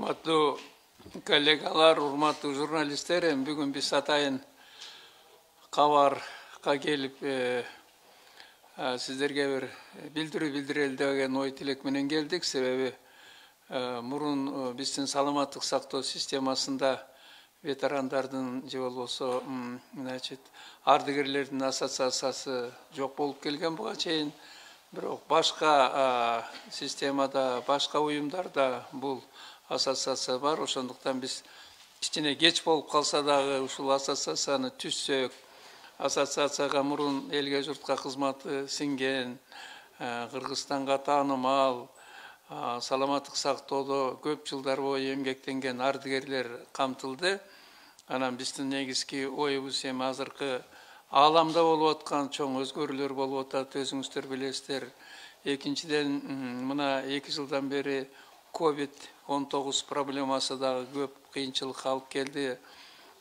Урматтуу коллегалар, урматтуу журналисттер, бүгүн биз атайын кабарга келип сиздерге бир билдирүү билдирели деген ой тилек менен келдик. Себеби мурун биздин саламаттык сактоо системасында ветерандардын же болбосо ардыгерлердин ассоциациясы жок болуп келген буга чейин. Бирок башка системада, башка уюмдарда бул ассоциация бар. Ошондуктан биз кичине кеч болуп калса дагы ушул ассоциацияны түзсөк, ассоциацияга мурун элге журтка кызматы сиңген, Кыргызстанга таанымал, саламаттык сактоодо көп жылдар бою эмгектенген ардыгерлер камтылды. Анан биздин негизги оюбуз эми азыркы ааламда болуп аткан чоң өзгөрүүлөр болуп атат, өзүңүздөр билесиздер. Экинчиден, мына 2 жылдан бери COVID-19 проблемасы дагы көп кыйынчылыкка алып келди.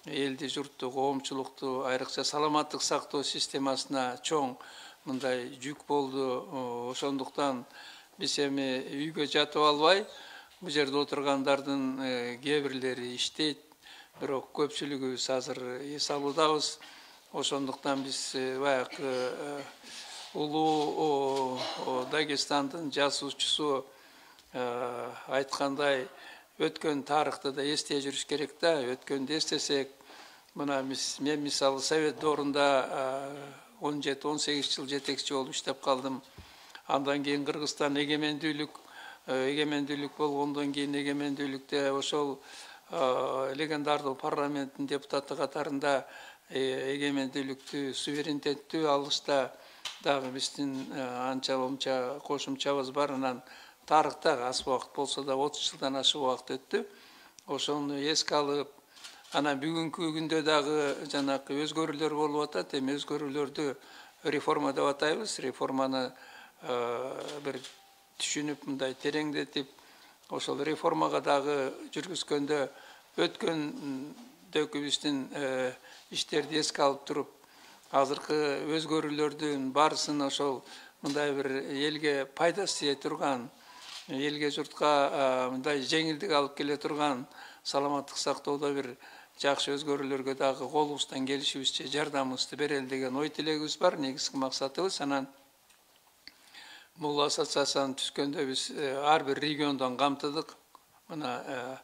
Элди, журтту, коомчулукту, айрыкча саламаттык сактоо системасына чоң мындай жүк болду. Ошондуктан биз эми үйгө жатып албай, бул жерде отургандардын кээ бирлери иштейт, бирок көпчүлүгүбүз азыр эс алуудабыз. Ошондуктан биз баягы улуу Дагестандын жазуучусу айткандай, өткөн тарыхты да эстей жүрүш керек да. Өткөндү эстесек, мына мен мисалы Совет доорунда 17-18 жыл жетекчи болуп иштеп калдым. Андан кийин Кыргызстан эгемендүүлүк болгондон кийин эгемендүүлүктө ошол легендардуу парламенттин депутаты катарында эгемендүүлүктү, суверенитеттүү алышта дагы биздин анча мынча кошумчабыз бар. Анан тарыхта аз убакыт болсо да 30 жылдан ашык убакыт өттү. Ошону эске алып, анан бүгүнкү күндө дагы жанакы өзгөрүүлөр болуп атат. Эми өзгөрүүлөрдү реформа деп атайбыз. Реформаны бир түшүнүп, мындай тереңдетип, ошол реформага дагы жүргүзгөндө өткөндөгү биздин иштерди эске алып туруп, азыркы өзгөрүүлөрдүн барысын ошол мындай бир элге пайдасы тие турган, элге журтка мындай жеңилдик алып келе турган саламаттык сактоодо бир жакшы өзгөрүүлөргө дагы колубуздан келишибизче жардамыбызды берели деген ой тилегибиз бар, негизги максатыбыз. Анан бул ассоциацияны түзгөндө биз ар бир региондон камтыдык. Мына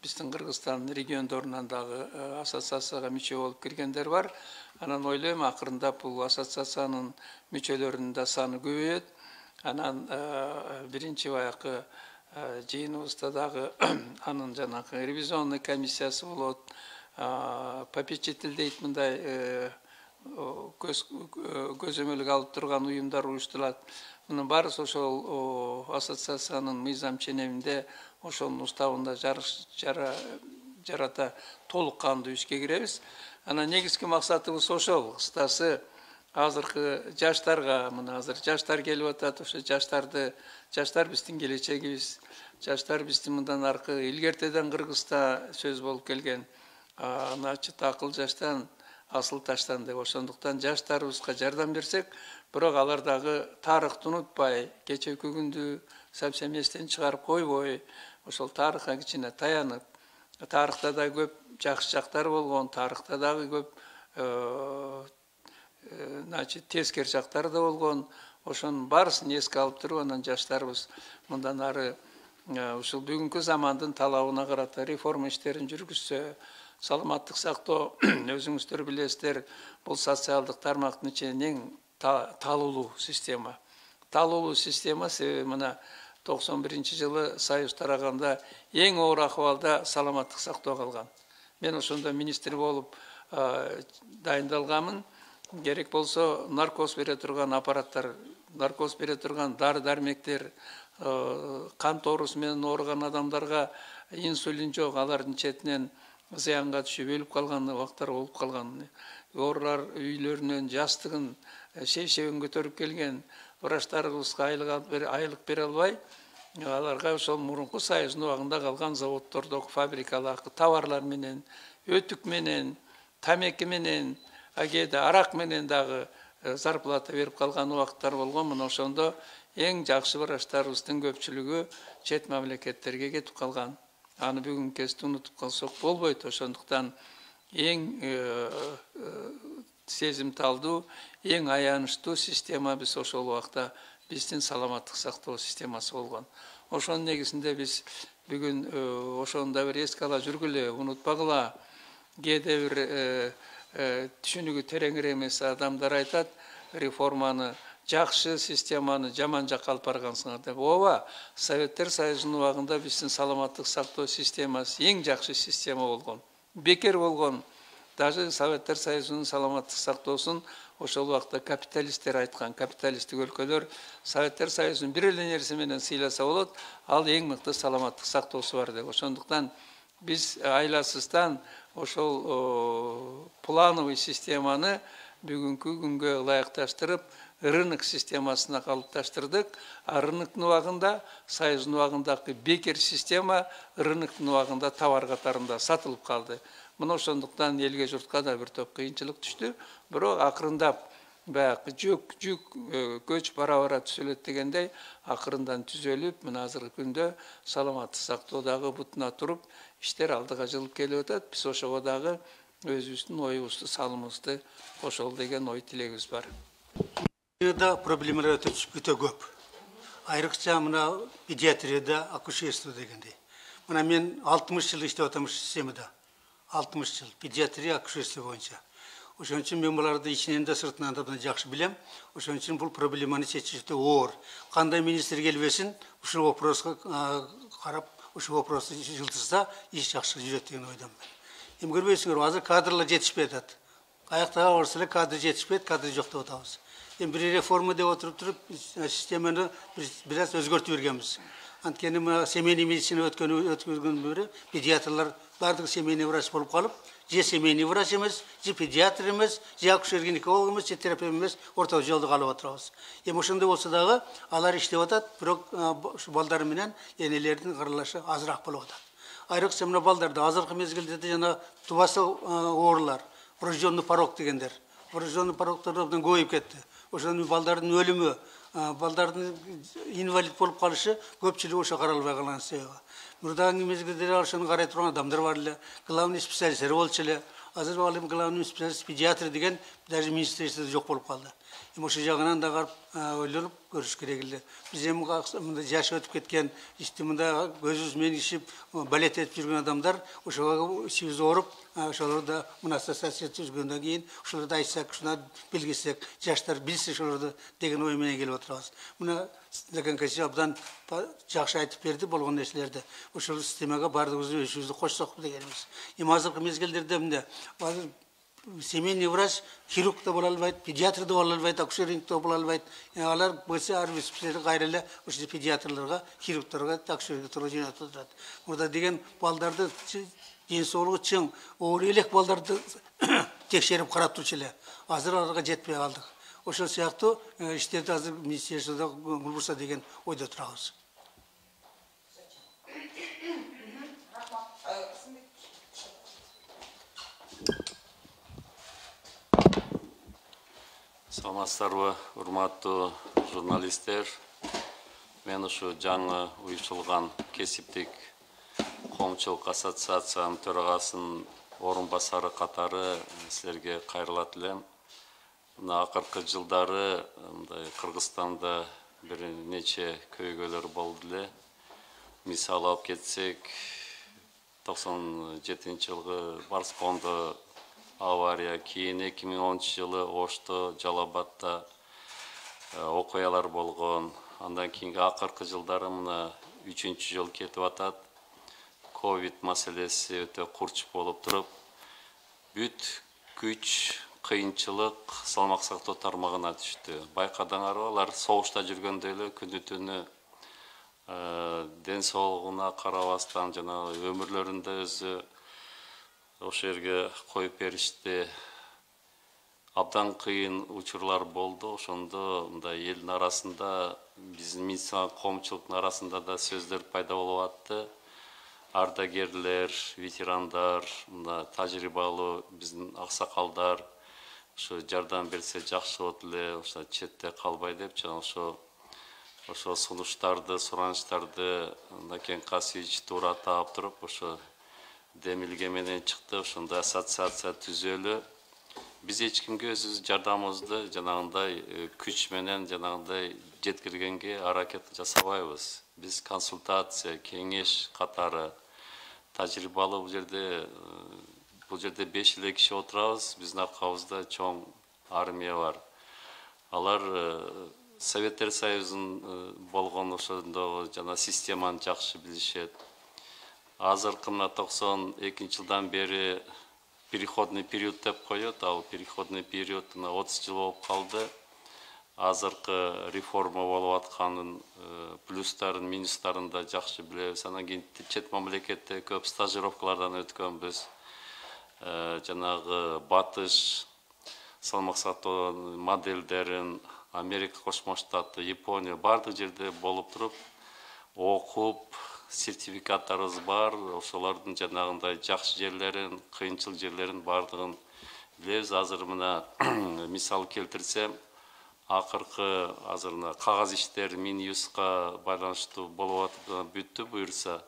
биздин Кыргызстан региондорунан дагы ассоциацияга мүчө болуп киргендер бар. Анан ойлойм, акырындап бул ассоциациянын мүчөлөрүнүн да саны көбөйөт. Анан биринчи баягы жыйыныбызда дагы анын жанагы ревизионный комиссиясы болот, попечитель дейт, мындай көзөмөлгө алып турган уюмдар уюштурулат. Мунун баарысы ошол ассоциациянын мыйзам ченеминде, ошонун уставында жарата толук кандуу ишке киребиз. Анан негизги максатыбыз ошол. Кыскасы азыркы жаштарга, мына азыр жаштар келип атат, ошо жаштар биздин келечегибиз. Жаштар биздин мындан аркы илгертеден Кыргызда сөз болуп келген начыт акыл жаштан, асыл таштан деп. Ошондуктан жаштарыбызга жардам берсек, бирок алар дагы тарыхты унутпай, кечээки күндү совсем эстен чыгарып койбой, ошол тарыхка кичине таянып, тарыхта да көп жакшы жактар болгон, тарыхта дагы көп тескер жактар да болгон. Ошонун баарысын эске алып туруп, анан жаштарыбыз мындан ары ушул бүгүнкү замандын талабына карата реформа иштерин жүргүзсө, саламаттык сактоо, өзүңүздөр билесиздер, бул социалдык тармактын ичинен эң талуулуу система. Талуулуу система, себеби мына 91-жылы Союз тараганда эң оор акыбалда саламаттык сактоо калган. Мен ошондо министр болуп дайындалганмын. Керек болсо наркоз бере турган аппараттар, наркоз бере турган дары-дармектер, кан тоорусу менен ооруган адамдарга инсулин жок, алардын четинен зыянга түшүп өлүп калган убактар болуп калган. Оорулар үйлөрүнөн жастыгын шейшебин көтөрүп келген врачтарыбызга айлык бере албай, аларга ошол мурунку Союздун убагында калган заводдордогу, фабрикалардагы товарлар менен, өтүк менен, тамеки менен, кээде арак менен дагы зарплата берип калган убакыттар болгон. Мына ошондо эң жакшы врачтарыбыздын көпчүлүгү чет мамлекеттерге кетип калган. аны бүгүнкү кезде унутуп калсак болбойт. Ошондуктан эң сезимталдуу, эң аянычтуу система биз ошол убакта биздин саламаттык сактоо системасы болгон. Ошонун негизинде биз бүгүн ошону да бир эске ала жүргүлө, унутпагыла. Кээде бир түшүнүгү тереңирээк эмес адамдар айтат, реформаны жакшы системаны жаман жакка алып баргансыңар деп. Ооба, Советтер Союзунун убагында биздин саламаттык сактоо системасы эң жакшы система болгон. Бекер болгон. Даже Советтер Союзунун саламаттык сактоосун ошол убакта капиталисттер айткан. Капиталисттик өлкөлөр Советтер Союзун бир эле нерсе менен сыйласа болот, ал эң мыкты саламаттык сактоосу бар деп. Ошондуктан биз айласыздан ошол плановый системаны бүгүнкү күнгө ылайыкташтырып, рынок системасына калыпташтырдык. А рыноктун убагында, Союздун убагындагы бекер система рыноктун убагында товар катарында сатылып калды. Мына ошондуктан элге журтка да бир топ кыйынчылык түштү. Бирок акырындап баягы жүк көч бара түзөлөт дегендей акырындан түзөлүп, мына азыркы күндө саламаттык сактоодагы бутуна туруп, иштер алдыга жылып келип атат. Биз ошого дагы өзүбүздүн оюбузду, салымыбызды кошолу деген ой тилегибиз бар. Да проблемалар өтө көп. Айрыкча мына педиатрияда, акушерство дегендей. Мына мен 60 жыл иштеп атам системада. 60 жыл педиатрия, акушерство боюнча. Ошон үчүн мен буларды ичинен да сыртынан да жакшы билем. Ошон үчүн бул проблеманы чечиште оор. Кандай министр келбесин, ушул вопроска карап, ушул вопросту жылтырса, иш жакшы жүрөт деген ойдомун. Эми көрбөйсүңөр, азыр кадрлар жетишпей атат. Каяктагы барса эле кадр жетишпейт, кадр жок деп атабыз. Эми бир реформа деп отуруп, системаны бир аз өзгөртүп бергенбиз. Анткени семейный медицина өткөргөн бери педиатрлар бардыгы семейный врач болуп калып, же семейный врач эмес, же педиатр эмес, же акушер-гинеколог эмес, же терапевт эмес, орто жолдо калып отурабыз. Эми ошондой болсо дагы алар иштеп атат, бирок балдар менен энелердин кырылышы азыраак болуп атат. Айрыкча мына балдарда азыркы мезгилде жана тубасы оорулар, врожденный порок дегендер. Врожденный порокторду абдан көбөйүп кетти. Ошонун балдардын өлүмү, балдардын инвалид болуп калышы көпчүлүгү ошо каралбай калган себеби. Мурдагы мезгилде ошону карай турган адамдар бар эле, главный специалисттер болчу эле. Азыр ал эми главный специалист педиатр деген даже министрликте жок болуп калды. Эми ошол жагынан да карап ойлонуп көрүш керек эле. Биз эми мында жашы өтүп кеткен, мында көзүбүз менен ишип, балет этип жүргөн адамдар ошого ишибиз ооруп, ошолорду мына ассоциация түзгөндөн кийин ошолорду айтсак, ушуна билгизсек, жаштар билсе ошолорду деген ой менен келип отурабыз. Мына Декенкеси абдан жакшы айтып берди болгон нерселерди. Ошол системага бардыгыбыз өзүбүздү кошсок дегенибиз. Эми азыркы мезгилдерде мында семейный врач хирург да боло албайт, педиатр да боло албайт, акушер-гинеколог да боло албайт. Алар болсо ар бир специалист кайра эле ошо педиатрларга, хирургторго, акушер-гинекологторго жөнөтүп турат. Мурда деген балдарды ден соолугу чың, оору элек балдарды текшерип карап турчу эле. Азыр аларга жетпей калдык. Ошол сыяктуу иштерди азыр министрликте көңүл бурса деген ойдо турабыз. Саламатсыздарбы, урматтуу журналисттер. Мен ушу жаңы уюштурулган кесиптик коомчулук ассоциациянын төрагасынын орун басары катары силерге кайрылат элем. Мына акыркы жылдары мындай Кыргызстанда бир нече көйгөйлөр болду эле. Мисал алып кетсек, 97-жылгы Барскондо авария, кийин 2010-жылы Ошто, Жалалабадта окуялар болгон. Андан кийинки акыркы жылдары мына 3-жыл кетип атат. Ковид маселеси өтө курч болуп туруп, бүт күч, кыйынчылык салмак сактоо тармагына түштү. Байкадыңарбы, алар согушта жүргөндө эле күнү-түнү ден соолугуна карабастан жана өмүрлөрүндө өзү ошол жерге коюп беришти. Абдан кыйын учурлар болду. Ошондо мындай элдин арасында, биздин медицина коомчулуктун арасында да сөздөр пайда болуп атты. Ардагерлер, ветерандар, мына тажрыйбалуу биздин аксакалдар ошо жардам берсе жакшы болот эле, ошо четте калбай деп, жана ошо ошо сунуштарды, суранычтарды Накен Касыевич туура таап туруп, ошо демилге менен чыкты, ошондой ассоциация түзөлү. Биз эч кимге өзүбүз жардамыбызды жанагындай күч менен жанагындай жеткиргенге аракет жасабайбыз. Биз консультация, кеңеш катары тажрыйбалуу бул жерде 5 эле киши отурабыз. Биздин аркабызда чоң армия бар. Алар Советтер Союзунун болгон ошондогу жана системаны жакшы билишет. Азыркы мына 92 жылдан бери переходный период деп коет. Ал переходный период 30 жыл болуп калды. Азыркы реформа болуп атканын плюстарын, минустарын да жакшы билебиз. Анан кийин чет мамлекетте көп стажировкалардан өткөнбүз. Жанагы батыш салмак сактоо модельдерин Америка Кошмо Штаты, Япония бардык жерде болуп туруп, окуп, сертификаттарыбыз бар, ошолордун жанагындай жакшы жерлерин, кыйынчыл жерлерин бардыгын билебиз. Азыр мына мисал келтирсем, акыркы азыр мына кагаз иштер Минюстка байланыштуу болуп атып бүттү буюрса,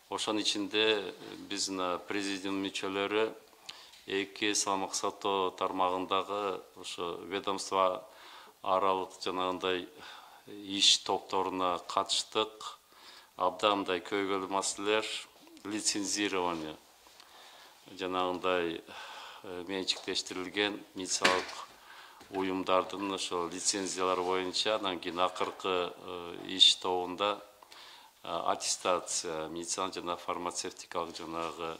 ошонун ичинде биз президиум мүчөлөрү эки салмак сактоо тармагындагы ошо ведомство аралык жанагындай иш топторуна катыштык. Абдандай көйгөйлүү маселелер, лицензирование, жанагындай менчиктештирилген медициналык уюмдардын ошо лицензиялары боюнча, анан кийин акыркы иш тобунда аттестация, медицина жана фармацевтикалык жанагы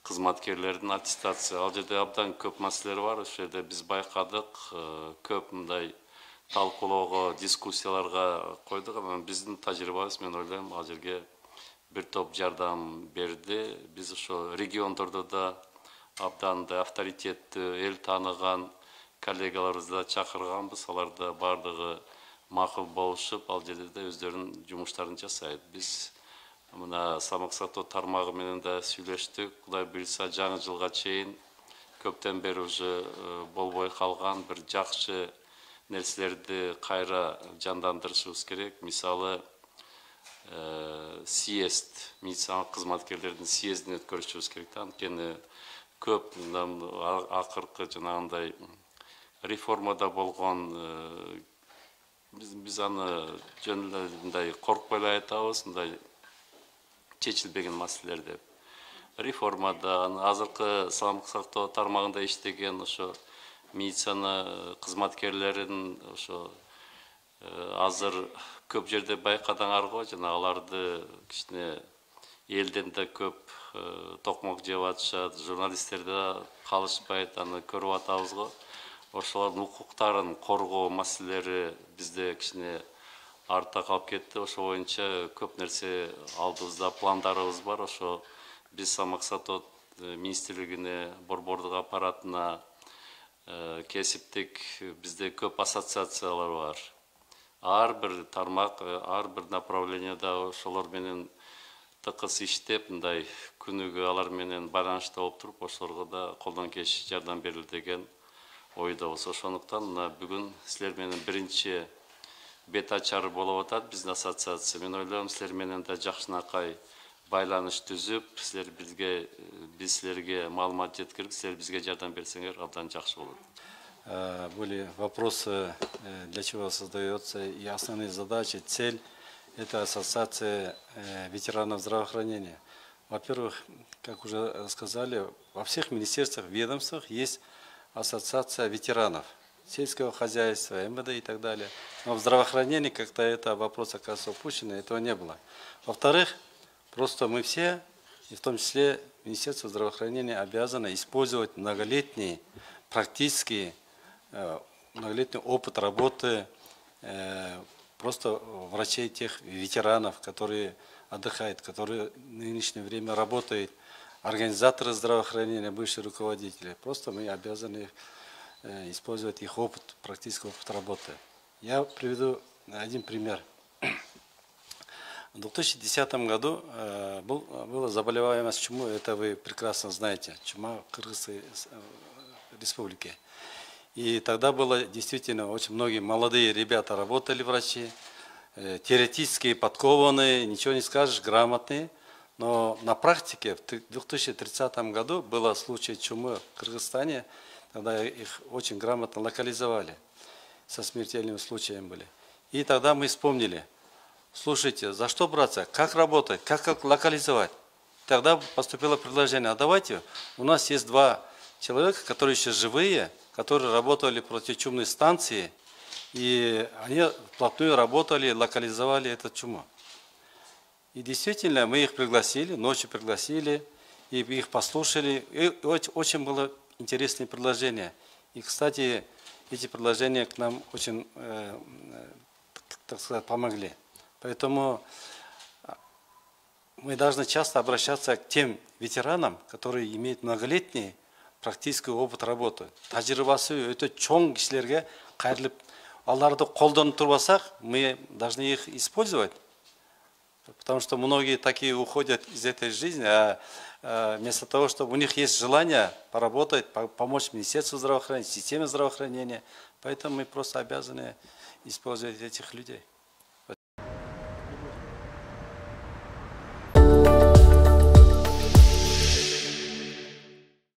кызматкерлердин аттестация. Ал жерде абдан көп маселелер бар. Ошол жерде биз байкадык, көп мындай талкуулоого, дискуссияларга койдук. Анан биздин тажрыйбабыз, мен ойлойм, ал жерге бир топ жардам берди. Биз ошо региондордо да абдан авторитеттүү, эл тааныган коллегаларыбызды да чакырганбыз. Алар да бардыгы макул болушуп, ал жерде өздөрүнүн жумуштарын жасайт. Биз мына салмак сактоо тармагы менен да сүйлөштүк. Кудай буйрса, жаңы жылга чейин көптөн бери уже болбой калган бир жакшы нерселерди кайра жандандырышыбыз керек. Мисалы, съезд, медициналык кызматкерлердин съездин өткөрүшүбүз керек. Анткени көп акыркы жанагындай реформада болгон биз аны жөнүндө коркпой эле айтабыз, мындай чечилбеген маселелер деп. Реформада азыркы салмак сактоо тармагында иштеген ошо медицина кызматкерлерин ошо азыр көп жерде байкадыңар го, жана аларды кичине элден да көп токмок жеп атышат, журналисттер да калышпайт, аны көрүп атабыз го. Ошолордун укуктарын коргоо маселелери бизде кичине артта калып кетти. Ошо боюнча көп нерсе алдыбызда пландарыбыз бар. Ошо биз салмак сактоо министрлигине, борбордук аппаратына, кесиптик бизде көп ассоциациялар бар. Ар бир тармак, ар бир направленияда ошолор менен тыкыз иштеп, мындай күнүгө алар менен байланышта болуп туруп, ошолорго да колдон келишинче жардам берилет деген ойдобуз. Ошондуктан мына бүгүн силер менен биринчи бет ачары болуп атат биздин ассоциация. Мен ойлойм, силер менен да жакшынакай байланыш түзүп, биз силерге маалымат жеткирип, силер бизге жардам берсеңер абдан жакшы болот. Были вопросы, для чего создается и основные задачи, цель этой ассоциации ветеранов здравоохранения. Во-первых, как уже сказали, во всех министерствах, ведомствах есть ассоциация ветеранов сельского хозяйства, МВД и так далее. Но в здравоохранении как-то это вопрос оказывается упущен, этого не было. Во-вторых, просто мы все, и в том числе Министерство здравоохранения, обязано использовать многолетний практический многолетний опыт работы просто врачей, тех ветеранов, которые отдыхают, которые в нынешнее время работают, организаторы здравоохранения, бывшие руководители. Просто мы обязаны использовать их опыт, практический опыт работы. Я приведу один пример. В 2010 году была заболеваемость чумой, это вы прекрасно знаете, чума в Кыргызской республике. И тогда было действительно очень многие молодые ребята работали, врачи, теоретически подкованные, ничего не скажешь, грамотные. Но на практике в 2030 году был случай чумы в Кыргызстане, тогда их очень грамотно локализовали, со смертельными случаями были. И тогда мы вспомнили, слушайте, за что браться, как работать, как локализовать. Тогда поступило предложение, а давайте, у нас есть 2 человека, которые еще живые, которые работали против чумной станции, и они вплотную работали, локализовали эту чуму. И действительно, мы их пригласили, ночью пригласили, и их послушали. И очень было интересное предложение. И, кстати, эти предложения к нам очень, так сказать, помогли. Поэтому мы должны часто обращаться к тем ветеранам, которые имеют многолетний практический опыт работы. Тажрибасы өте чоң кишилерге кайрылып, аларды колдонуп турбасак, мы должны их использовать. Потому что многие такие уходят из этой жизни, а вместо того, чтобы у них есть желание поработать, помочь Министерству здравоохранения, системе здравоохранения, поэтому мы просто обязаны использовать этих людей.